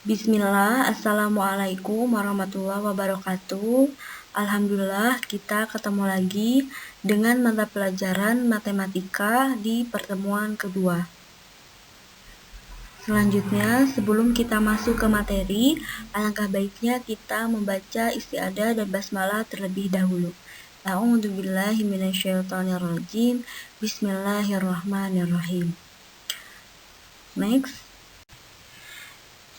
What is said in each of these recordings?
Bismillah, Assalamualaikum warahmatullahi wabarakatuh. Alhamdulillah, kita ketemu lagi dengan mata pelajaran matematika di pertemuan kedua. Selanjutnya, sebelum kita masuk ke materi, alangkah baiknya kita membaca istiadah dan basmalah terlebih dahulu. A'udzubillahi minasyaitonirrajim. Bismillahirrahmanirrahim. Next.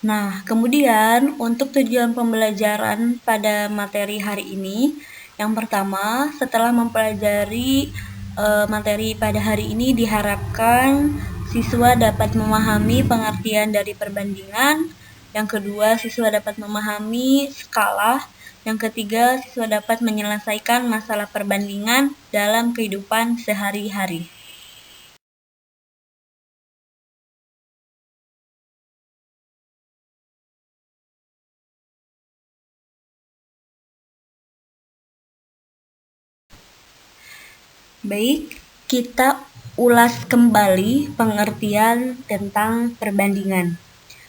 Nah, kemudian untuk tujuan pembelajaran pada materi hari ini, yang pertama, setelah mempelajari materi pada hari ini diharapkan siswa dapat memahami pengertian dari perbandingan. Yang kedua, siswa dapat memahami skala. Yang ketiga, siswa dapat menyelesaikan masalah perbandingan dalam kehidupan sehari-hari. Baik, kita ulas kembali pengertian tentang perbandingan.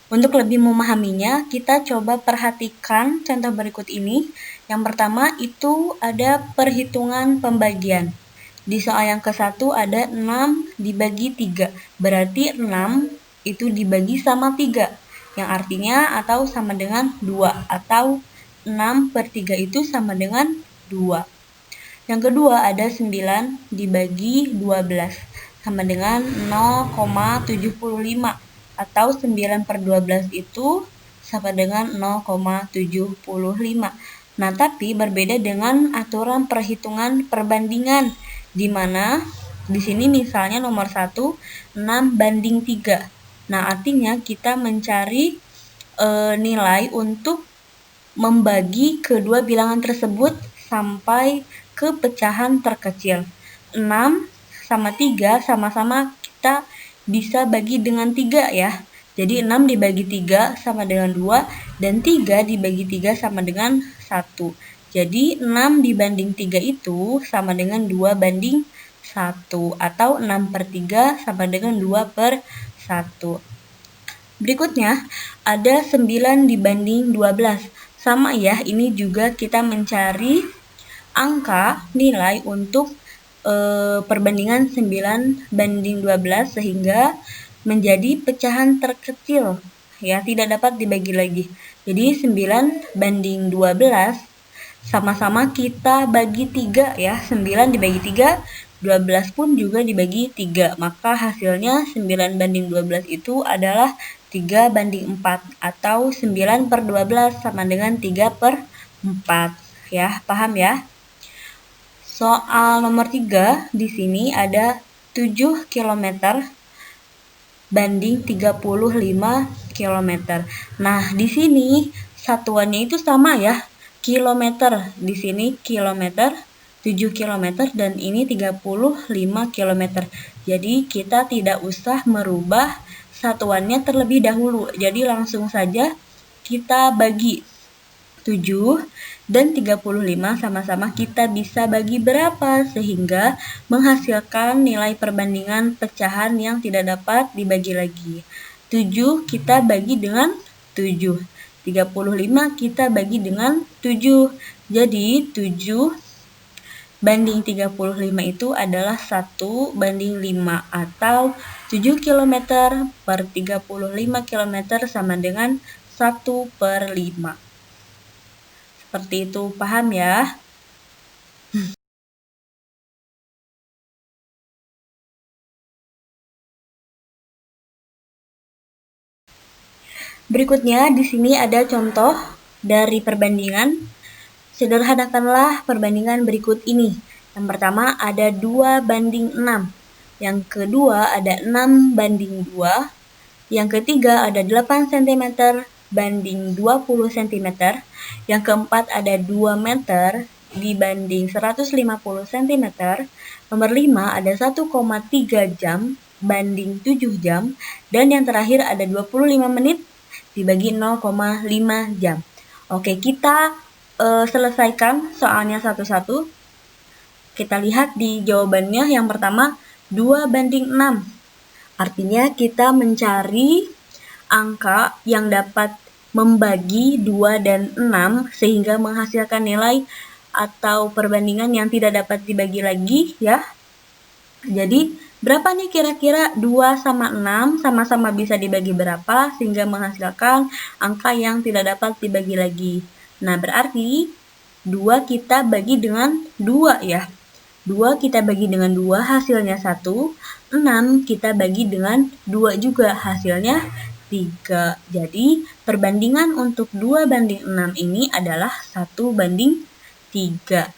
Untuk lebih memahaminya, kita coba perhatikan contoh berikut ini. Yang pertama itu ada perhitungan pembagian. Di soal yang ke-1 ada 6 dibagi 3. Berarti 6 itu dibagi sama 3. Yang artinya atau sama dengan 2. Atau 6/3 itu sama dengan 2. Yang kedua ada 9 dibagi 12 sama dengan 0,75 atau 9/12 itu sama dengan 0,75. Nah, tapi berbeda dengan aturan perhitungan perbandingan di mana di sini misalnya nomor 1 6/3. Nah, artinya kita mencari nilai untuk membagi kedua bilangan tersebut sampai ke pecahan terkecil. 6 sama 3 sama-sama kita bisa bagi dengan 3 ya. Jadi 6 dibagi 3 sama dengan 2 dan 3 dibagi 3 sama dengan 1. Jadi 6 dibanding 3 itu sama dengan 2/1 atau 6/3 sama dengan 2/1. Berikutnya ada 9 dibanding 12. Sama ya, ini juga kita mencari angka nilai untuk perbandingan 9/12 sehingga menjadi pecahan terkecil ya, tidak dapat dibagi lagi. Jadi 9/12 sama-sama kita bagi 3 ya. 9 dibagi 3, 12 pun juga dibagi 3. Maka hasilnya 9/12 itu adalah 3/4 atau 9/12 sama dengan 3/4 ya. Paham ya? Soal nomor 3 di sini ada 7 km banding 35 km. Nah, di sini satuannya itu sama ya. Kilometer. Di sini kilometer, 7 km dan ini 35 km. Jadi kita tidak usah merubah satuannya terlebih dahulu. Jadi langsung saja kita bagi 7 dan 35 sama-sama kita bisa bagi berapa sehingga menghasilkan nilai perbandingan pecahan yang tidak dapat dibagi lagi. 7 kita bagi dengan 7. 35 kita bagi dengan 7. Jadi 7 banding 35 itu adalah 1/5 atau 7 km per 35 km sama dengan 1/5. Seperti itu, paham ya? Berikutnya di sini ada contoh dari perbandingan. Sederhanakanlah perbandingan berikut ini. Yang pertama ada 2/6. Yang kedua ada 6/2. Yang ketiga ada 8 cm banding 20 cm. Yang keempat ada 2 meter dibanding 150 cm. Nomor 5 ada 1,3 jam banding 7 jam. Dan yang terakhir ada 25 menit dibagi 0,5 jam. Oke, kita selesaikan soalnya satu-satu. Kita lihat di jawabannya. Yang pertama 2/6. Artinya kita mencari angka yang dapat membagi 2 dan 6 sehingga menghasilkan nilai atau perbandingan yang tidak dapat dibagi lagi ya. Jadi berapa nih kira-kira 2 sama 6 sama-sama bisa dibagi berapa sehingga menghasilkan angka yang tidak dapat dibagi lagi. Nah berarti 2 kita bagi dengan 2 ya. 2 kita bagi dengan 2 hasilnya 1, 6 kita bagi dengan 2 juga hasilnya 3. Jadi perbandingan untuk 2 banding 6 ini adalah 1 banding 3.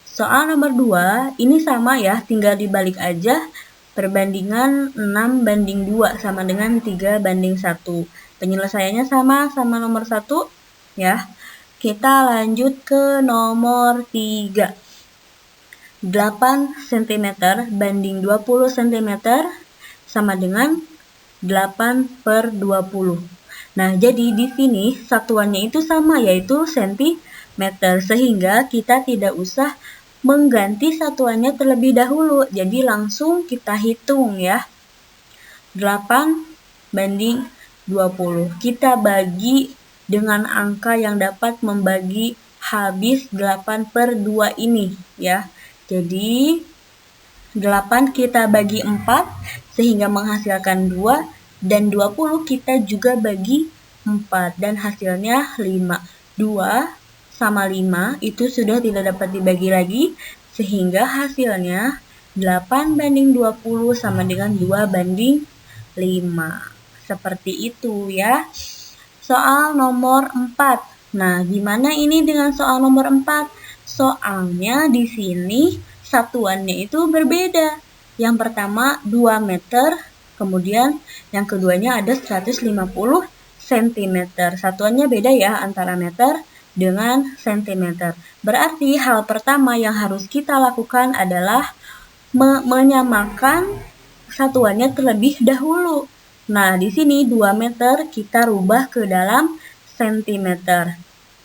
Soal nomor 2 ini sama ya, tinggal dibalik aja. Perbandingan 6 banding 2 sama dengan 3 banding 1. Penyelesaiannya sama nomor 1 ya. Kita lanjut ke nomor 3. 8 cm banding 20 cm sama dengan 8 per 20. Nah, jadi di sini satuannya itu sama, yaitu cm. Sehingga kita tidak usah mengganti satuannya terlebih dahulu. Jadi langsung kita hitung ya. 8 banding 20. Kita bagi dengan angka yang dapat membagi habis 8 per 2 ini ya. Jadi 8 kita bagi 4 sehingga menghasilkan 2 dan 20 kita juga bagi 4 dan hasilnya 5. 2 sama 5 itu sudah tidak dapat dibagi lagi sehingga hasilnya 8 banding 20 sama dengan 2 banding 5. Seperti itu ya. Soal nomor 4. Nah, gimana ini dengan soal nomor 4? Soalnya di sini satuannya itu berbeda. Yang pertama 2 meter, kemudian yang keduanya ada 150 cm. Satuannya beda ya antara meter dengan cm. Berarti hal pertama yang harus kita lakukan adalah menyamakan satuannya terlebih dahulu. Nah, di sini 2 meter kita rubah ke dalam cm.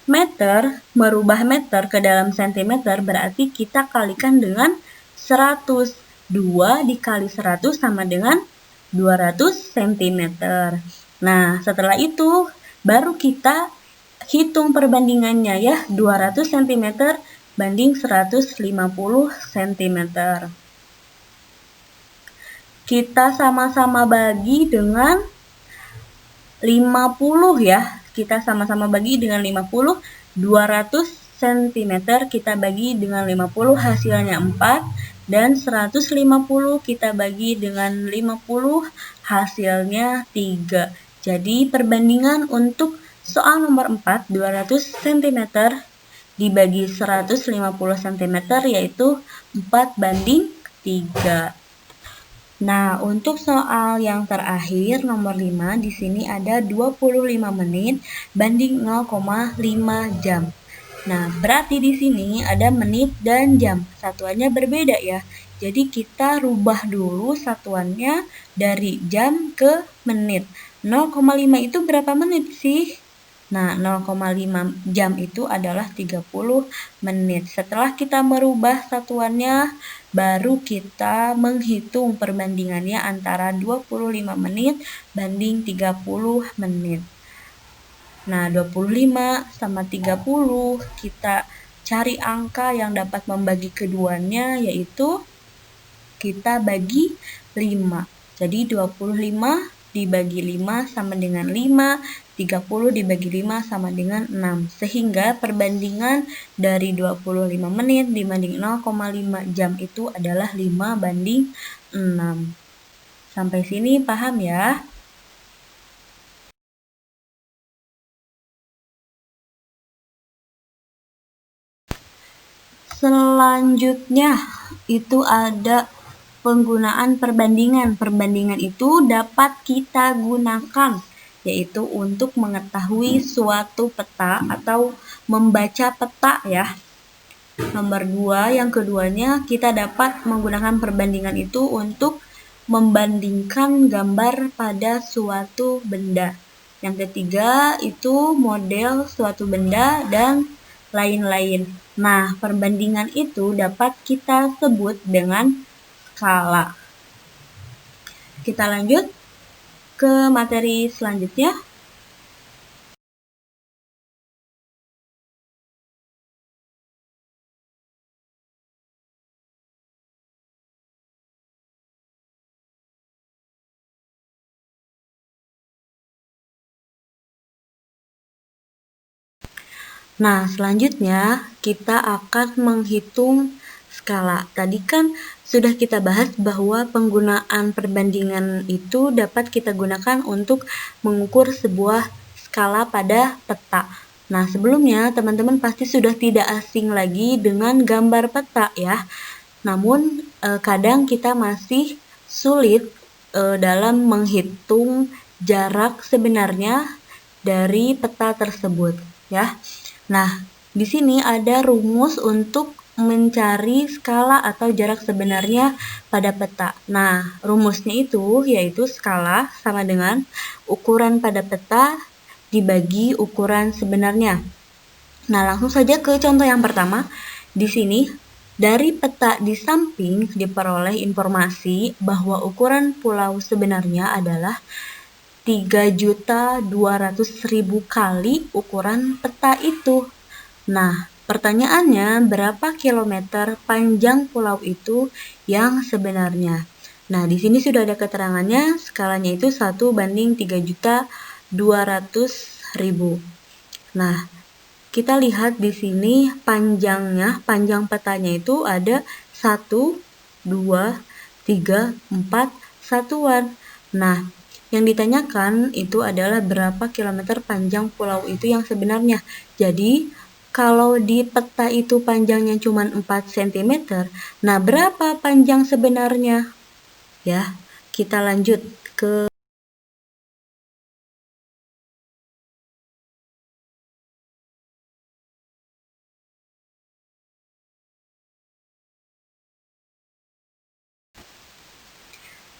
Meter, merubah meter ke dalam cm berarti kita kalikan dengan 100. 2 dikali 100 sama dengan 200 cm. Nah, setelah itu baru kita hitung perbandingannya ya. 200 cm banding 150 cm. Kita sama-sama bagi dengan 50 ya. Kita sama-sama bagi dengan 50, 200 cm kita bagi dengan 50 hasilnya 4 dan 150 kita bagi dengan 50 hasilnya 3. Jadi perbandingan untuk soal nomor 4, 200 cm dibagi 150 cm yaitu 4 banding 3. Nah, untuk soal yang terakhir nomor 5 di sini ada 25 menit banding 0,5 jam. Nah, berarti di sini ada menit dan jam. Satuannya berbeda ya. Jadi kita rubah dulu satuannya dari jam ke menit. 0,5 itu berapa menit sih? Nah, 0,5 jam itu adalah 30 menit. Setelah kita merubah satuannya, baru kita menghitung perbandingannya antara 25 menit banding 30 menit. Nah, 25 sama 30, kita cari angka yang dapat membagi keduanya, yaitu kita bagi 5. Jadi 25 dibagi 5 sama dengan 5, 30 dibagi 5 sama dengan 6. Sehingga perbandingan dari 25 menit dibanding 0,5 jam itu adalah 5 banding 6. Sampai sini paham ya? Selanjutnya itu ada penggunaan perbandingan. Perbandingan itu dapat kita gunakan yaitu untuk mengetahui suatu peta atau membaca peta ya. Nomor 2, yang keduanya kita dapat menggunakan perbandingan itu untuk membandingkan gambar pada suatu benda. Yang ketiga itu model suatu benda dan lain-lain. Nah, perbandingan itu dapat kita sebut dengan skala. Kita lanjut ke materi selanjutnya. Nah, selanjutnya kita akan menghitung skala. Tadi kan sudah kita bahas bahwa penggunaan perbandingan itu dapat kita gunakan untuk mengukur sebuah skala pada peta. Nah, sebelumnya teman-teman pasti sudah tidak asing lagi dengan gambar peta ya. Namun, kadang kita masih sulit dalam menghitung jarak sebenarnya dari peta tersebut ya. Nah, di sini ada rumus untuk mencari skala atau jarak sebenarnya pada peta. Nah, rumusnya itu yaitu skala sama dengan ukuran pada peta dibagi ukuran sebenarnya. Nah, langsung saja ke contoh yang pertama. Di sini, dari peta di samping diperoleh informasi bahwa ukuran pulau sebenarnya adalah 3.200.000 kali ukuran peta itu. Nah, pertanyaannya berapa kilometer panjang pulau itu yang sebenarnya? Nah, di sini sudah ada keterangannya, skalanya itu 1:3.200.000. Nah, kita lihat di sini panjang petanya itu ada 1, 2, 3, 4 satuan. Nah, yang ditanyakan itu adalah berapa kilometer panjang pulau itu yang sebenarnya. Jadi, kalau di peta itu panjangnya cuma 4 cm, nah berapa panjang sebenarnya? Ya, kita lanjut ke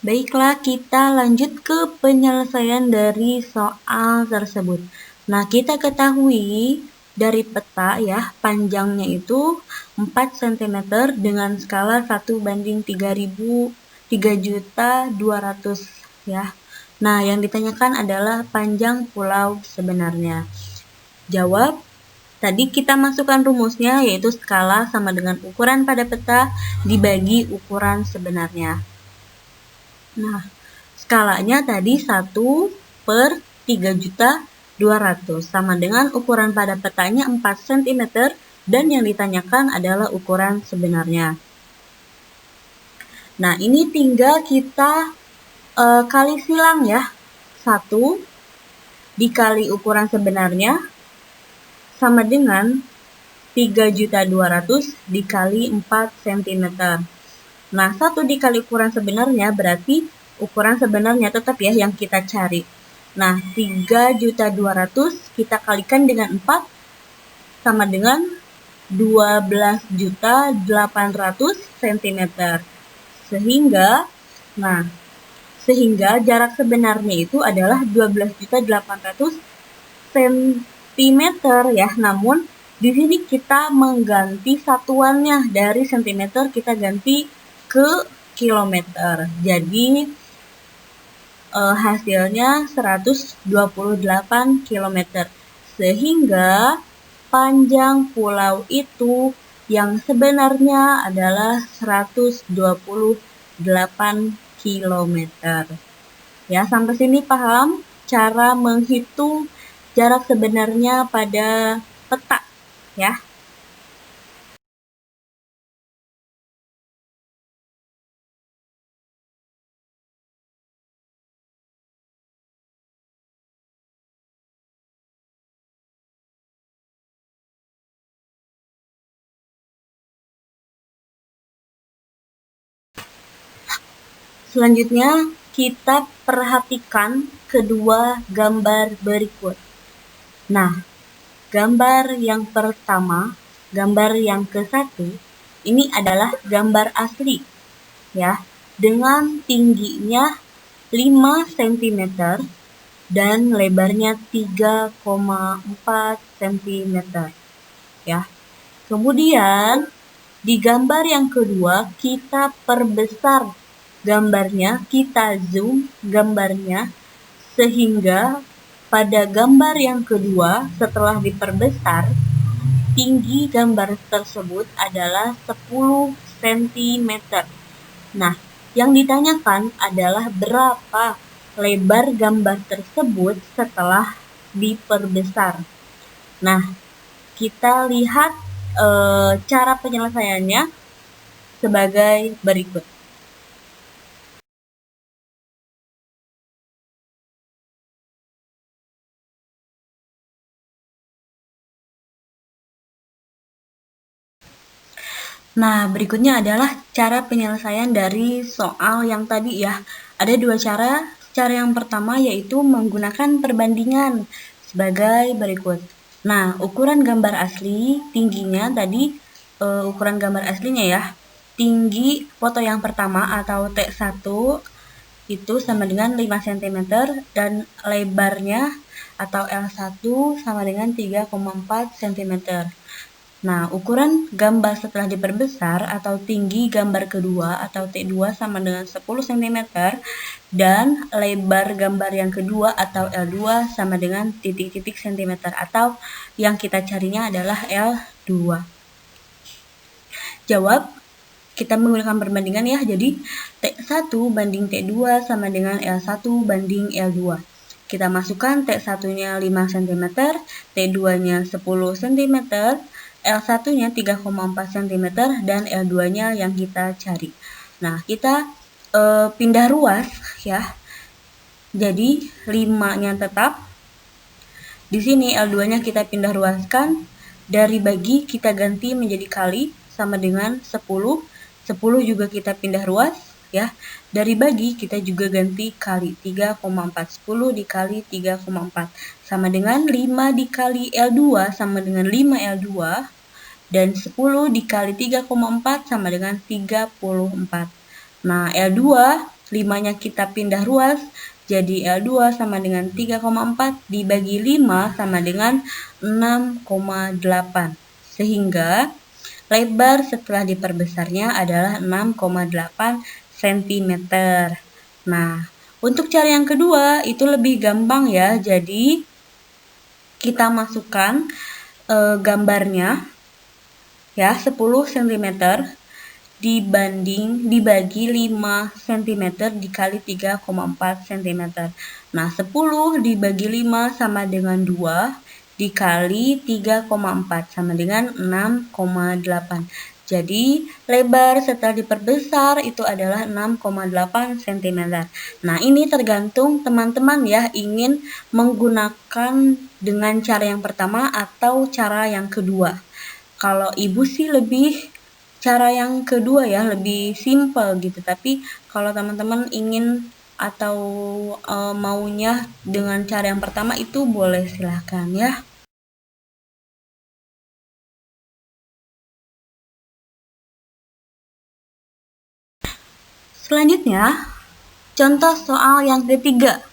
Baiklah, kita lanjut ke penyelesaian dari soal tersebut. Nah, kita ketahui dari peta ya, panjangnya itu 4 cm dengan skala 3.200.000 ya. Nah, yang ditanyakan adalah panjang pulau sebenarnya. Jawab, tadi kita masukkan rumusnya yaitu skala sama dengan ukuran pada peta dibagi ukuran sebenarnya. Nah, skalanya tadi 1/3.200 sama dengan ukuran pada petanya 4 cm dan yang ditanyakan adalah ukuran sebenarnya. Nah, ini tinggal kita kali silang ya. 1 dikali ukuran sebenarnya sama dengan 3.200.000 dikali 4 cm. Nah, 1 dikali ukuran sebenarnya berarti ukuran sebenarnya tetap ya yang kita cari. Nah, 3.200.000 kita kalikan dengan 4 sama dengan 12.800 cm. Sehingga jarak sebenarnya itu adalah 12.800 cm ya. Namun di sini kita mengganti satuannya dari cm kita ganti ke kilometer. Jadi hasilnya 128 km. Sehingga panjang pulau itu yang sebenarnya adalah 128 km. Ya, sampai sini paham cara menghitung jarak sebenarnya pada peta ya. Selanjutnya, kita perhatikan kedua gambar berikut. Nah, gambar yang pertama, gambar yang ke-1, ini adalah gambar asli, ya, dengan tingginya 5 cm dan lebarnya 3,4 cm, ya. Kemudian, di gambar yang kedua, kita perbesar gambarnya, kita zoom gambarnya, sehingga pada gambar yang kedua setelah diperbesar, tinggi gambar tersebut adalah 10 cm. Nah, yang ditanyakan adalah berapa lebar gambar tersebut setelah diperbesar. Nah, Kita lihat cara penyelesaiannya sebagai berikut. Nah, berikutnya adalah cara penyelesaian dari soal yang tadi ya. Ada dua cara. Cara yang pertama yaitu menggunakan perbandingan sebagai berikut. Nah, ukuran gambar asli tingginya tadi, ukuran gambar aslinya ya. Tinggi foto yang pertama atau T1 itu sama dengan 5 cm dan lebarnya atau L1 sama dengan 3,4 cm. Nah, ukuran gambar setelah diperbesar atau tinggi gambar kedua atau T2 sama dengan 10 cm dan lebar gambar yang kedua atau L2 sama dengan titik-titik cm atau yang kita carinya adalah L2. Jawab, kita menggunakan perbandingan ya, jadi T1 banding T2 sama dengan L1 banding L2. Kita masukkan T1-nya 5 cm, T2-nya 10 cm, L1-nya 3,4 cm, dan L2-nya yang kita cari. Nah, kita pindah ruas ya. Jadi 5-nya tetap. Di sini L2-nya kita pindah ruaskan. Dari bagi kita ganti menjadi kali sama dengan 10. 10 juga kita pindah ruas ya. Dari bagi kita juga ganti kali 3,4. 10 dikali 3,4 sama dengan 5 dikali L2 sama dengan 5 L2 dan 10 dikali 3,4 sama dengan 34. Nah, L2 5-nya kita pindah ruas jadi L2 sama dengan 3,4 dibagi 5 sama dengan 6,8. Sehingga lebar setelah diperbesarnya adalah 6,8 cm. Nah, untuk cara yang kedua itu lebih gampang ya. Jadi kita masukkan gambarnya ya 10 cm dibagi 5 cm dikali 3,4 cm. Nah, 10 dibagi 5 sama dengan 2 dikali 3,4 sama dengan 6,8. Jadi, lebar setelah diperbesar itu adalah 6,8 cm. Nah, ini tergantung teman-teman ya ingin menggunakan dengan cara yang pertama atau cara yang kedua. Kalau ibu sih lebih cara yang kedua ya, lebih simple gitu. Tapi kalau teman-teman ingin atau maunya dengan cara yang pertama itu boleh silahkan ya. Selanjutnya, contoh soal yang ketiga.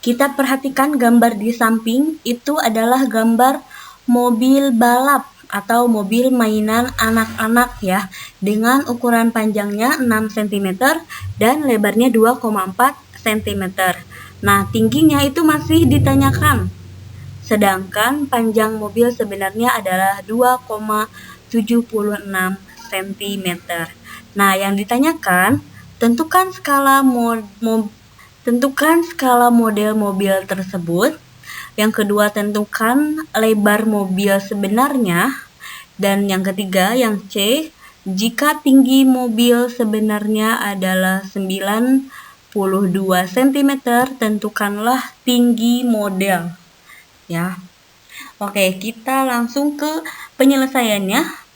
Kita perhatikan gambar di samping itu adalah gambar mobil balap atau mobil mainan anak-anak ya, dengan ukuran panjangnya 6 cm dan lebarnya 2,4 cm. Nah, tingginya itu masih ditanyakan. Sedangkan panjang mobil sebenarnya adalah 2,76 cm. Nah, yang ditanyakan, tentukan skala model mobil tersebut. Yang kedua, tentukan lebar mobil sebenarnya. Dan yang ketiga, yang C, jika tinggi mobil sebenarnya adalah 92 cm, tentukanlah tinggi model. Ya. Oke, kita langsung ke penyelesaiannya.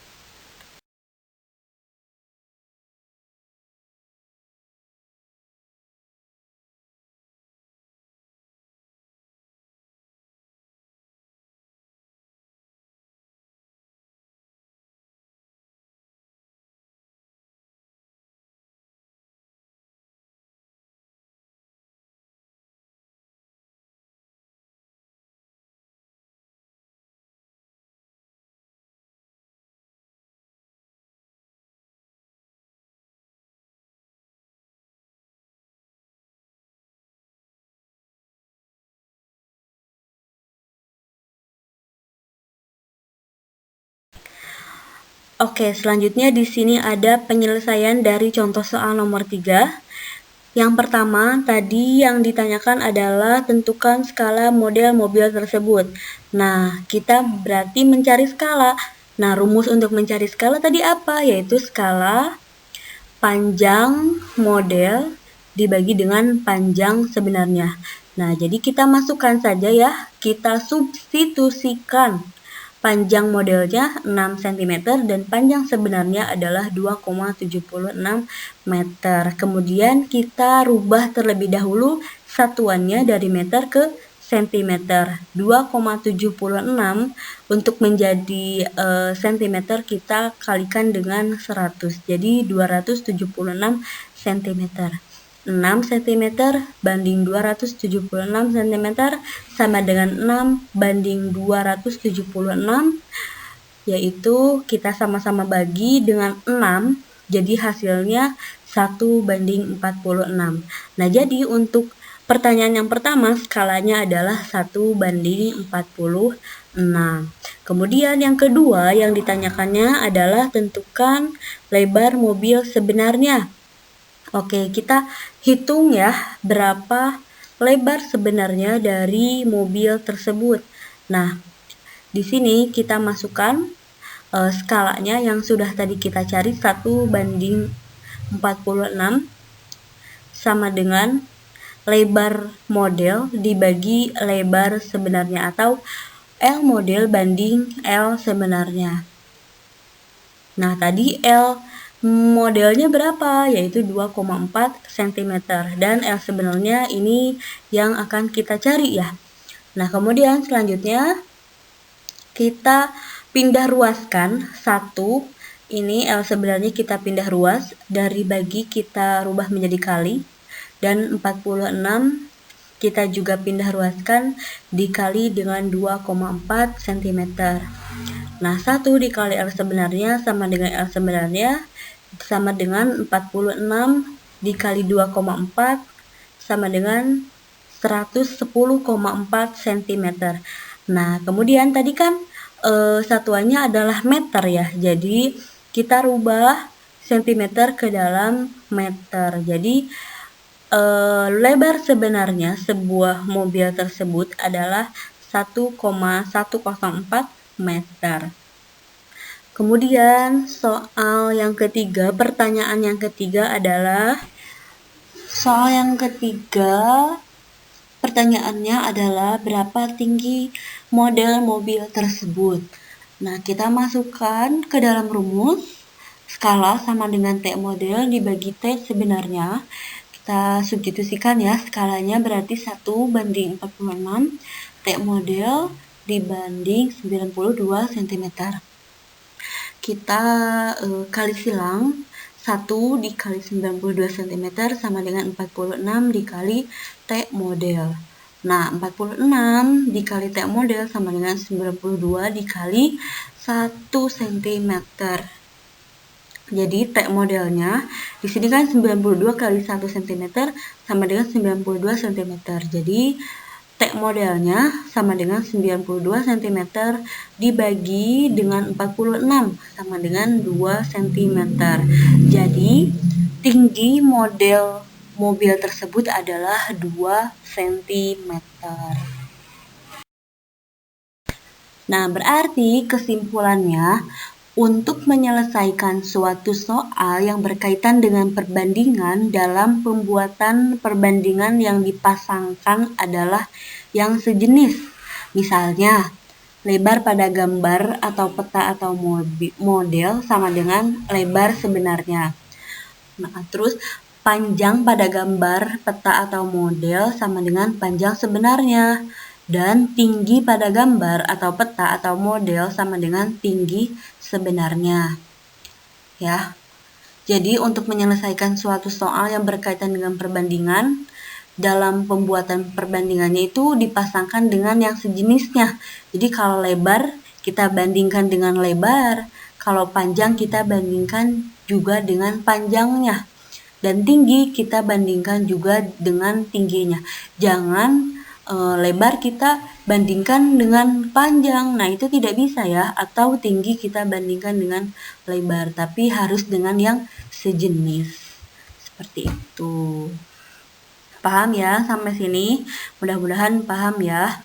Oke, selanjutnya di sini ada penyelesaian dari contoh soal nomor 3. Yang pertama, tadi yang ditanyakan adalah tentukan skala model mobil tersebut. Nah, kita berarti mencari skala. Nah, rumus untuk mencari skala tadi apa? Yaitu skala panjang model dibagi dengan panjang sebenarnya. Nah, jadi kita masukkan saja ya, kita substitusikan panjang modelnya 6 cm dan panjang sebenarnya adalah 2,76 meter. Kemudian kita rubah terlebih dahulu satuannya dari meter ke cm. 2,76 untuk menjadi cm kita kalikan dengan 100. Jadi 276 cm. 6 cm banding 276 cm sama dengan 6 banding 276, yaitu kita sama-sama bagi dengan 6, jadi hasilnya 1 banding 46. Nah, jadi untuk pertanyaan yang pertama skalanya adalah 1 banding 46. Kemudian yang kedua yang ditanyakannya adalah tentukan lebar mobil sebenarnya. Oke, kita hitung ya berapa lebar sebenarnya dari mobil tersebut. Nah, di sini kita masukkan skalanya yang sudah tadi kita cari 1 banding 46 sama dengan lebar model dibagi lebar sebenarnya atau L model banding L sebenarnya. Nah, tadi L modelnya berapa? Yaitu 2,4 cm dan L sebenarnya ini yang akan kita cari ya. Nah, kemudian selanjutnya kita pindah ruaskan 1. Ini L sebenarnya kita pindah ruas, dari bagi kita rubah menjadi kali, dan 46 kita juga pindah ruaskan dikali dengan 2,4 cm. Nah, 1 dikali L sebenarnya sama dengan L sebenarnya sama dengan 46 dikali 2,4 sama dengan 110,4 cm. Nah, kemudian tadi kan satuannya adalah meter ya. Jadi kita rubah cm ke dalam meter. Jadi lebar sebenarnya sebuah mobil tersebut adalah 1,104 meter. Kemudian soal yang ketiga, pertanyaan yang ketiga adalah soal yang ketiga, pertanyaannya adalah berapa tinggi model mobil tersebut. Nah, kita masukkan ke dalam rumus skala sama dengan T model dibagi T sebenarnya. Kita substitusikan ya, skalanya berarti 1 banding 46 T model dibanding 92 cm. Kita kali silang 1 dikali 92 cm sama dengan 46 dikali T model. Nah, 46 dikali T model sama dengan 92 dikali 1 cm. Jadi T modelnya di sini kan 92 kali 1 cm sama dengan 92 cm. Jadi T modelnya sama dengan 92 cm dibagi dengan 46 sama dengan 2 cm. Jadi tinggi model mobil tersebut adalah 2 cm. Nah, berarti kesimpulannya untuk menyelesaikan suatu soal yang berkaitan dengan perbandingan dalam pembuatan perbandingan yang dipasangkan adalah yang sejenis. Misalnya, lebar pada gambar atau peta atau model sama dengan lebar sebenarnya. Nah, terus panjang pada gambar, peta atau model sama dengan panjang sebenarnya. Dan tinggi pada gambar atau peta atau model sama dengan tinggi sebenarnya. Ya. Jadi untuk menyelesaikan suatu soal yang berkaitan dengan perbandingan, dalam pembuatan perbandingannya itu dipasangkan dengan yang sejenisnya. Jadi kalau lebar kita bandingkan dengan lebar, kalau panjang kita bandingkan juga dengan panjangnya. Dan tinggi kita bandingkan juga dengan tingginya. Jangan lebar kita bandingkan dengan panjang. Nah, itu tidak bisa ya. Atau tinggi kita bandingkan dengan lebar. Tapi harus dengan yang sejenis. Seperti itu. Paham ya sampai sini? Mudah-mudahan paham ya.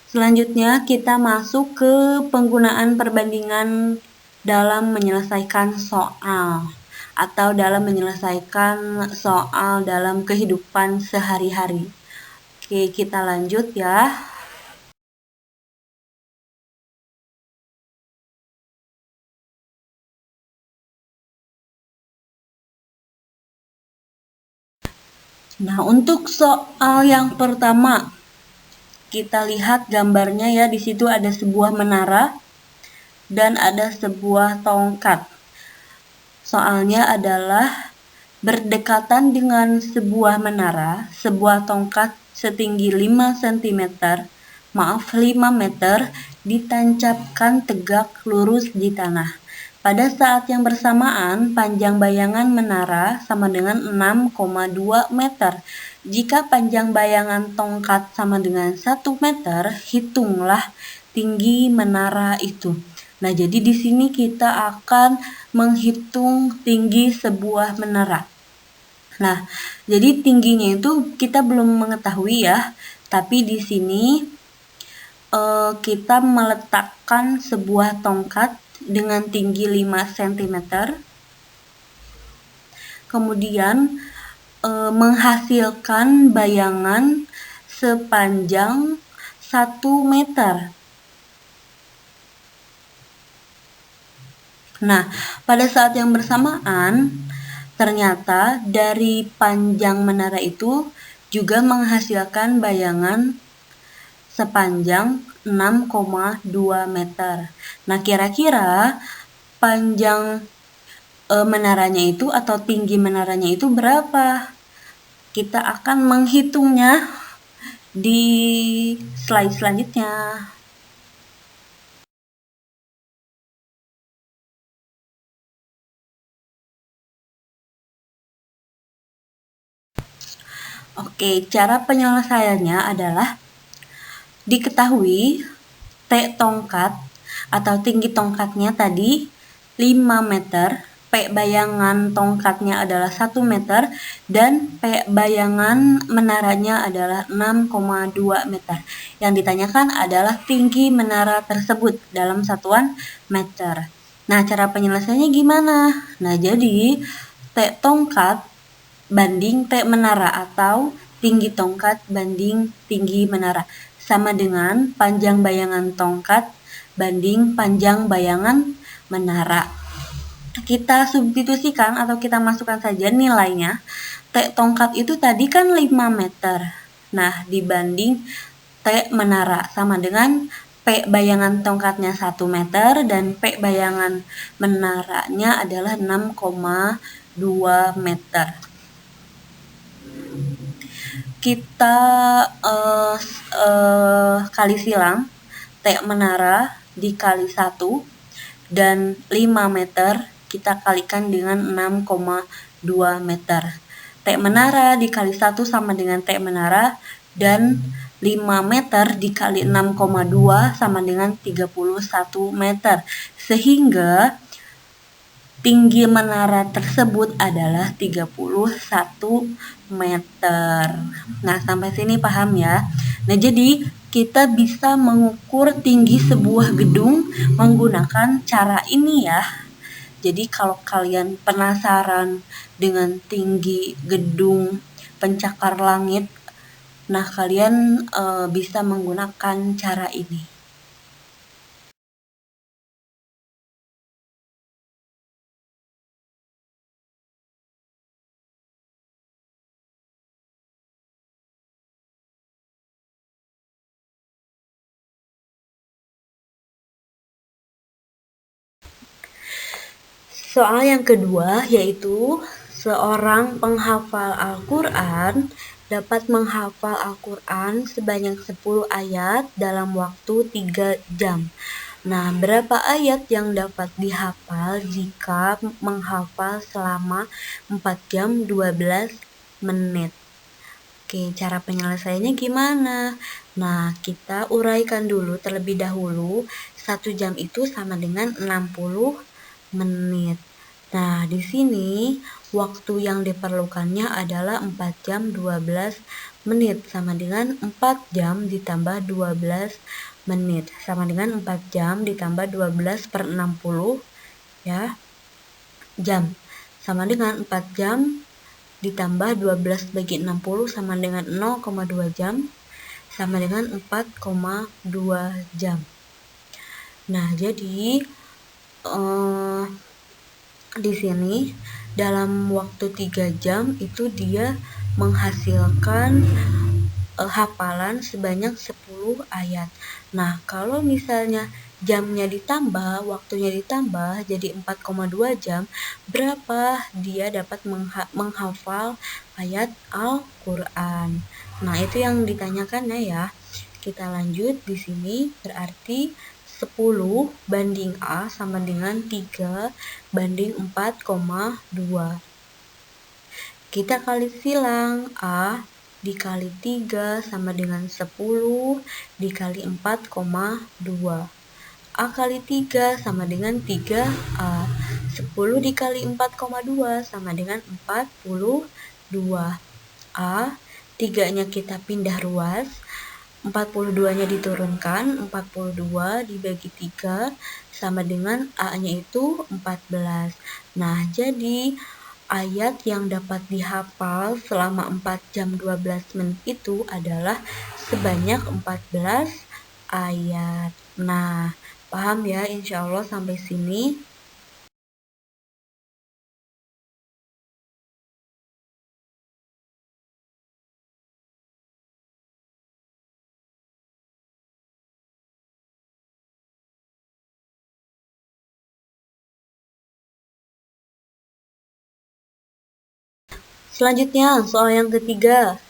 Selanjutnya kita masuk ke penggunaan perbandingan dalam menyelesaikan soal atau dalam menyelesaikan soal dalam kehidupan sehari-hari. Oke, kita lanjut ya. Nah, untuk soal yang pertama, kita lihat gambarnya ya, di situ ada sebuah menara dan ada sebuah tongkat. Soalnya adalah berdekatan dengan sebuah menara, sebuah tongkat setinggi 5 cm, 5 meter, ditancapkan tegak lurus di tanah. Pada saat yang bersamaan, panjang bayangan menara sama dengan 6,2 meter. Jika panjang bayangan tongkat sama dengan 1 meter, hitunglah tinggi menara itu. Nah, jadi di sini kita akan menghitung tinggi sebuah menara. Nah, jadi tingginya itu kita belum mengetahui ya, tapi di sini kita meletakkan sebuah tongkat dengan tinggi 5 cm, kemudian menghasilkan bayangan sepanjang 1 meter. Nah, pada saat yang bersamaan, ternyata dari panjang menara itu juga menghasilkan bayangan sepanjang 6,2 meter. Nah, kira-kira panjang menaranya itu atau tinggi menaranya itu berapa? Kita akan menghitungnya di slide selanjutnya. Oke, cara penyelesaiannya adalah diketahui T tongkat atau tinggi tongkatnya tadi 5 meter, P bayangan tongkatnya adalah 1 meter, dan P bayangan menaranya adalah 6,2 meter. Yang ditanyakan adalah tinggi menara tersebut dalam satuan meter. Nah, cara penyelesaiannya gimana? Nah, jadi T tongkat banding T menara atau tinggi tongkat banding tinggi menara sama dengan panjang bayangan tongkat banding panjang bayangan menara. Kita substitusikan atau kita masukkan saja nilainya. T tongkat itu tadi kan 5 meter. Nah, dibanding T menara sama dengan P bayangan tongkatnya 1 meter dan P bayangan menaranya adalah 6,2 meter. Kita kali silang T menara dikali 1 dan 5 meter kita kalikan dengan 6,2 meter. T menara dikali 1 sama dengan T menara dan 5 meter dikali 6,2 sama dengan 31 meter. Sehingga tinggi menara tersebut adalah 31 meter. Nah, sampai sini paham ya? Nah, jadi kita bisa mengukur tinggi sebuah gedung menggunakan cara ini ya. Jadi kalau kalian penasaran dengan tinggi gedung pencakar langit, nah kalian bisa menggunakan cara ini. Soal yang kedua yaitu seorang penghafal Al-Quran dapat menghafal Al-Quran sebanyak 10 ayat dalam waktu 3 jam. Nah, berapa ayat yang dapat dihafal jika menghafal selama 4 jam 12 menit? Oke, cara penyelesaiannya gimana? Nah, kita uraikan dulu terlebih dahulu. 1 jam itu sama dengan 60 menit. Nah, di sini waktu yang diperlukannya adalah 4 jam 12 menit, sama dengan 4 jam ditambah 12 menit, sama dengan 4 jam ditambah 12 per 60 ya, jam, sama dengan 4 jam ditambah 12 bagi 60 sama dengan 0,2 jam, sama dengan 4,2 jam. Nah, jadi di sini dalam waktu 3 jam itu dia menghasilkan hafalan sebanyak 10 ayat. Nah, kalau misalnya jamnya ditambah, waktunya ditambah jadi 4,2 jam, berapa dia dapat menghafal ayat Al-Qur'an. Nah, itu yang ditanyakan ya. Kita lanjut di sini, berarti 10 banding A sama dengan 3 banding 4,2. Kita kali silang, A dikali 3 sama dengan 10 dikali 4,2. A kali 3 sama dengan 3A. 10 dikali 4,2 sama dengan 42. A, 3-nya kita pindah ruas, 42-nya diturunkan, 42 dibagi 3 sama dengan A-nya itu 14. Nah, jadi ayat yang dapat dihafal selama 4 jam 12 menit itu adalah sebanyak 14 ayat. Nah, paham ya insya Allah sampai sini? Selanjutnya, soal yang ketiga.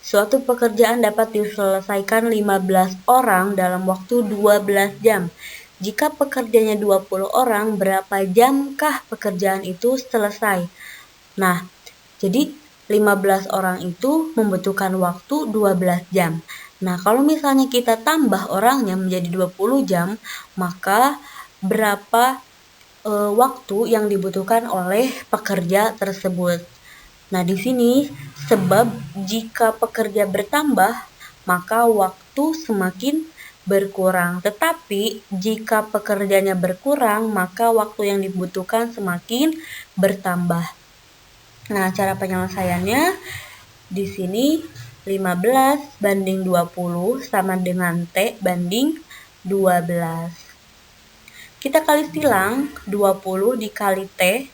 Suatu pekerjaan dapat diselesaikan 15 orang dalam waktu 12 jam. Jika pekerjanya 20 orang, berapa jamkah pekerjaan itu selesai? Nah, jadi 15 orang itu membutuhkan waktu 12 jam. Nah, kalau misalnya kita tambah orangnya menjadi 20 jam, maka berapa waktu yang dibutuhkan oleh pekerja tersebut? Nah, di sini sebab jika pekerja bertambah, maka waktu semakin berkurang. Tetapi jika pekerjanya berkurang, maka waktu yang dibutuhkan semakin bertambah. Nah, cara penyelesaiannya di sini 15 banding 20 sama dengan T banding 12. Kita kali silang, 20 dikali T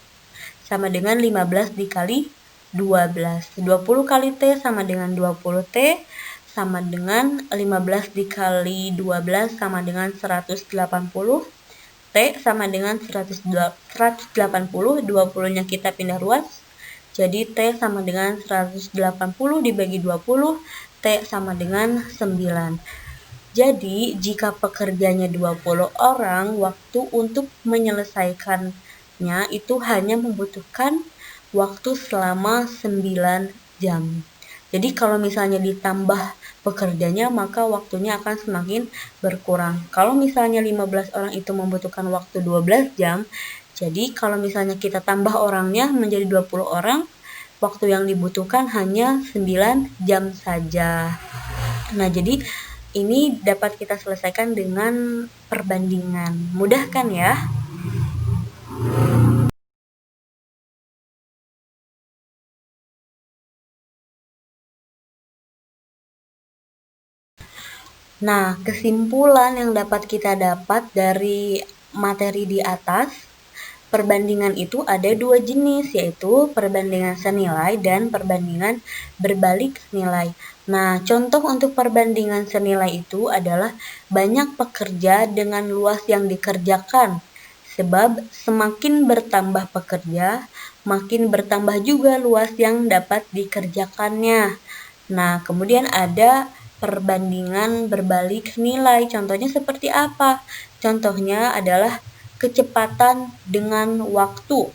sama dengan 15 dikali 12. 20 kali T sama dengan 20 T sama dengan 15 dikali 12 sama dengan 180. T sama dengan 180, 20-nya kita pindah ruas. Jadi T sama dengan 180 dibagi 20, T sama dengan 9. Jadi jika pekerjanya 20 orang, waktu untuk menyelesaikannya itu hanya membutuhkan waktu selama 9 jam. Jadi kalau misalnya ditambah pekerjanya, maka waktunya akan semakin berkurang. Kalau misalnya 15 orang itu membutuhkan waktu 12 jam, jadi kalau misalnya kita tambah orangnya menjadi 20 orang, waktu yang dibutuhkan hanya 9 jam saja. Nah, jadi ini dapat kita selesaikan dengan perbandingan. Mudah kan ya? Nah, kesimpulan yang dapat kita dapat dari materi di atas, perbandingan itu ada dua jenis, yaitu perbandingan senilai dan perbandingan berbalik nilai. Nah, contoh untuk perbandingan senilai itu adalah banyak pekerja dengan luas yang dikerjakan. Sebab semakin bertambah pekerja, makin bertambah juga luas yang dapat dikerjakannya. Nah, kemudian ada perbandingan berbalik nilai. Contohnya seperti apa? Contohnya adalah kecepatan dengan waktu.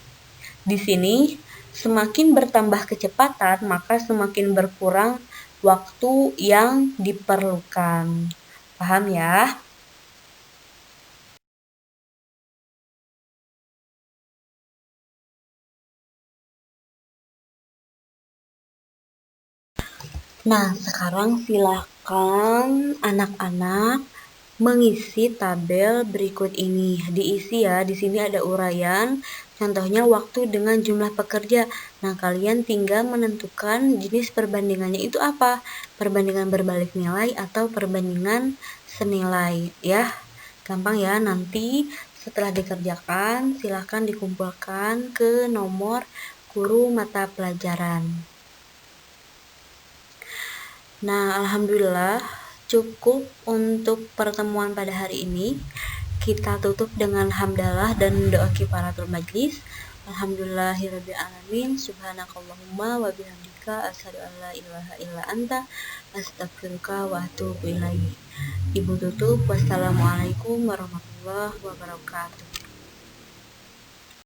Di sini semakin bertambah kecepatan, maka semakin berkurang waktu yang diperlukan. Paham ya? Nah, sekarang silakan anak-anak mengisi tabel berikut ini. Diisi ya, di sini ada uraian, contohnya waktu dengan jumlah pekerja. Nah, kalian tinggal menentukan jenis perbandingannya itu apa? Perbandingan berbalik nilai atau perbandingan senilai ya. Gampang ya, nanti setelah dikerjakan silakan dikumpulkan ke nomor guru mata pelajaran. Nah, alhamdulillah cukup untuk pertemuan pada hari ini. Kita tutup dengan hamdalah dan doa kifaratul majlis. Alhamdulillahirabbil alamin. Subhanakallahumma wa bihamdika asyhadu an la ilaha illa anta astaghfiruka wa atubu ilaik. Ibu tutup. Wassalamualaikum warahmatullahi wabarakatuh.